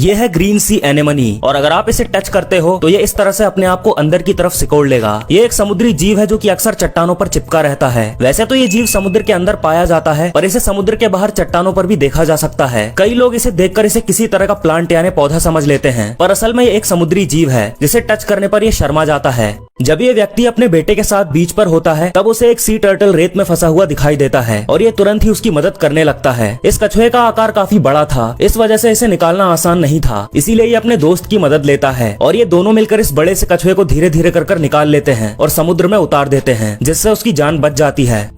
ये है ग्रीन सी एनेमनी और अगर आप इसे टच करते हो तो ये इस तरह से अपने आप को अंदर की तरफ सिकोड़ लेगा। ये एक समुद्री जीव है जो कि अक्सर चट्टानों पर चिपका रहता है। वैसे तो ये जीव समुद्र के अंदर पाया जाता है पर इसे समुद्र के बाहर चट्टानों पर भी देखा जा सकता है। कई लोग इसे देखकर इसे किसी तरह का प्लांट यानी पौधा समझ लेते हैं पर असल में ये एक समुद्री जीव है जिसे टच करने पर ये शर्मा जाता है। जब ये व्यक्ति अपने बेटे के साथ बीच पर होता है तब उसे एक सी टर्टल रेत में फंसा हुआ दिखाई देता है और ये तुरंत ही उसकी मदद करने लगता है। इस कछुए का आकार काफी बड़ा था, इस वजह से इसे निकालना आसान नहीं था, इसीलिए ये अपने दोस्त की मदद लेता है और ये दोनों मिलकर इस बड़े से कछुए को धीरे धीरे कर निकाल लेते हैं और समुद्र में उतार देते हैं जिससे उसकी जान बच जाती है।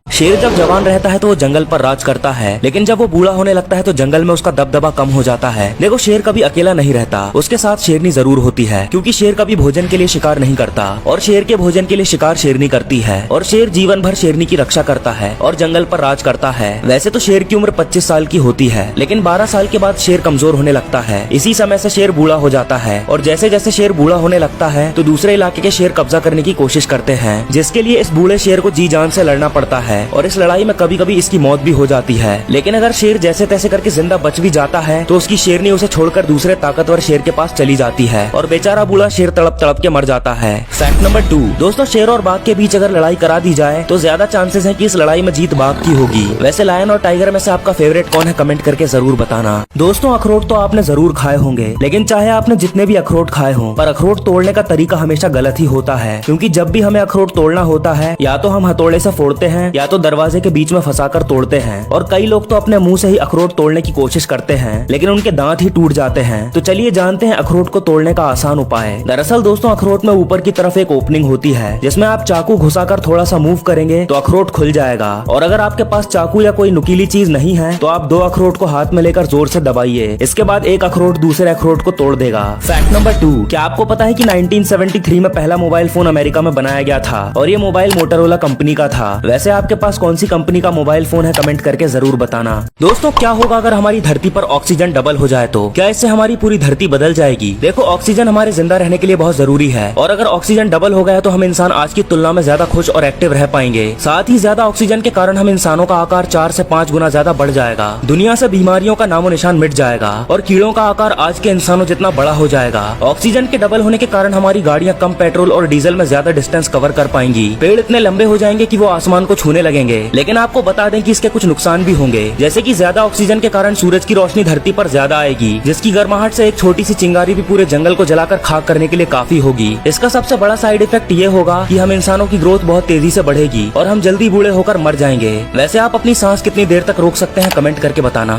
शेर जब जवान रहता है तो वो जंगल पर राज करता है, लेकिन जब वो बूढ़ा होने लगता है तो जंगल में उसका दबदबा कम हो जाता है। देखो शेर कभी अकेला नहीं रहता, उसके साथ शेरनी जरूर होती है क्योंकि शेर कभी भोजन के लिए शिकार नहीं करता और शेर के भोजन के लिए शिकार शेरनी करती है और शेर जीवन भर शेरनी की रक्षा करता है और जंगल पर राज करता है। वैसे तो शेर की उम्र 25 साल की होती है लेकिन 12 साल के बाद शेर कमजोर होने लगता है। इसी समय से शेर बूढ़ा हो जाता है और जैसे जैसे शेर बूढ़ा होने लगता है तो दूसरे इलाके के शेर कब्जा करने की कोशिश करते हैं, जिसके लिए इस बूढ़े शेर को जी जान से लड़ना पड़ता है और इस लड़ाई में कभी कभी इसकी मौत भी हो जाती है। लेकिन अगर शेर जैसे तैसे करके जिंदा बच भी जाता है तो उसकी शेरनी उसे छोड़कर दूसरे ताकतवर शेर के पास चली जाती है और बेचारा बूढ़ा शेर तड़प तड़प के मर जाता है। फैक्ट नंबर 2, दोस्तों शेर और बाघ के बीच अगर लड़ाई करा दी जाए तो ज्यादा चांसेस है कि इस लड़ाई में जीत बाघ की होगी। वैसे लायन और टाइगर में से आपका फेवरेट कौन है कमेंट करके जरूर बताना। दोस्तों अखरोट तो आपने जरूर खाए होंगे, लेकिन चाहे आपने जितने भी अखरोट खाए हों पर अखरोट तोड़ने का तरीका हमेशा गलत ही होता है, क्योंकि जब भी हमें अखरोट तोड़ना होता है या तो हम हथौड़े से फोड़ते हैं या तो दरवाजे के बीच में फंसाकर तोड़ते हैं और कई लोग तो अपने मुंह से ही अखरोट तोड़ने की कोशिश करते हैं लेकिन उनके दांत ही टूट जाते हैं। तो चलिए जानते हैं अखरोट को तोड़ने का आसान उपाय। दरअसल दोस्तों अखरोट में ऊपर की तरफ एक ओपनिंग होती है जिसमें आप चाकू घुसाकर थोड़ा सा मूव करेंगे तो अखरोट खुल जाएगा और अगर आपके पास चाकू या कोई नुकीली चीज नहीं है तो आप 2 अखरोट को हाथ में लेकर जोर से दबाइए, इसके बाद एक अखरोट दूसरे अखरोट को तोड़ देगा। फैक्ट नंबर 2, क्या आपको पता है कि 1973 में पहला मोबाइल फोन अमेरिका में बनाया गया था और ये मोबाइल मोटोरोला कंपनी का था। वैसे आपके पास कौन सी कंपनी का मोबाइल फोन है कमेंट करके जरूर बताना। दोस्तों क्या होगा अगर हमारी धरती पर ऑक्सीजन डबल हो जाए तो क्या इससे हमारी पूरी धरती बदल जाएगी? देखो ऑक्सीजन हमारे जिंदा रहने के लिए बहुत जरूरी है और अगर ऑक्सीजन डबल हो गया तो हम इंसान आज की तुलना में ज्यादा खुश और एक्टिव रह पाएंगे। साथ ही ज्यादा ऑक्सीजन के कारण हम इंसानों का आकार 4 से 5 गुना ज्यादा बढ़ जाएगा, दुनिया से बीमारियों का नामो निशान मिट जाएगा और कीड़ों का आकार आज के इंसानों जितना बड़ा हो जाएगा। ऑक्सीजन के डबल होने के कारण हमारी गाड़ियां कम पेट्रोल और डीजल में ज्यादा डिस्टेंस कवर कर पाएंगी, पेड़ इतने लंबे हो जाएंगे कि वो आसमान को छूने लगेंगे। लेकिन आपको बता दें कि इसके कुछ नुकसान भी होंगे, जैसे कि ज्यादा ऑक्सीजन के कारण सूरज की रोशनी धरती पर ज्यादा आएगी जिसकी गर्माहट से एक छोटी सी चिंगारी भी पूरे जंगल को जलाकर खाक करने के लिए काफी होगी। इसका सबसे बड़ा साइड इफेक्ट ये होगा कि हम इंसानों की ग्रोथ बहुत तेजी से बढ़ेगी और हम जल्दी बूढ़े होकर मर जाएंगे। वैसे आप अपनी सांस कितनी देर तक रोक सकते हैं कमेंट करके बताना।